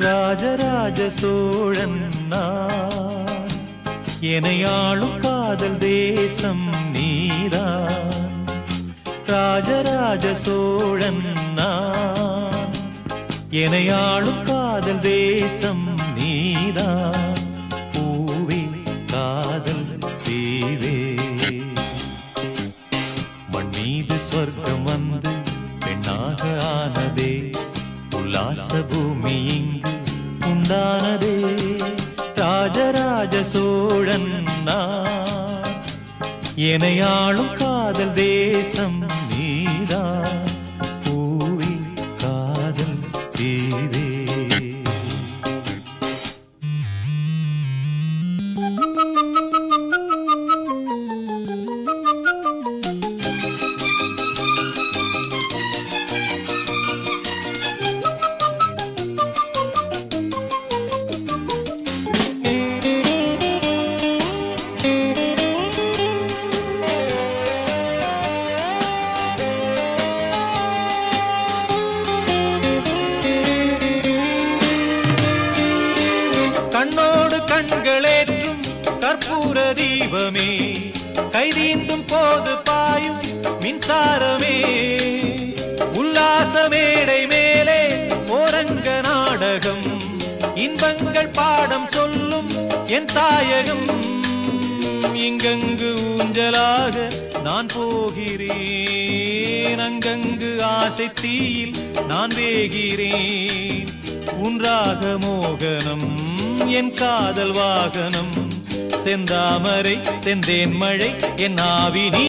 ராஜராஜ சோழன் நான், எனையாளும் காதல் தேசம் நீதான். ராஜராஜ சோழன் நான், எனையாளும் காதல் தேசம் நீதான். பூவே காதல் தீவே, மண் மீது சொர்க்கம் வந்து பெண்ணாக ஆனதே, உல்லாச பூமி இங்கு உண்டானதே. ராஜராஜ சோழன் நான், எனையாளும் காதல் தேசம் நீதான். பூவே காதல் தீவே. கண்ணோடு கண்களேற்றும் கற்பூர தீபமே, கைதீண்டும் போது பாயும் மின்சாரமே, உல்லாச மேடை மேலே ஓரங்க நாடகம், இன்பங்கள் பாடம் சொல்லும் என் தாயகம். இங்கங்கு ஊஞ்சலாக நான் போகிறேன், அங்கங்கு ஆசை தீயில் நான் வேகிறேன். உன்றாக மோகனம் என் காதல் வாகனம், செந்தாமரை செந்தேன் மழை என் ஆவி நீ.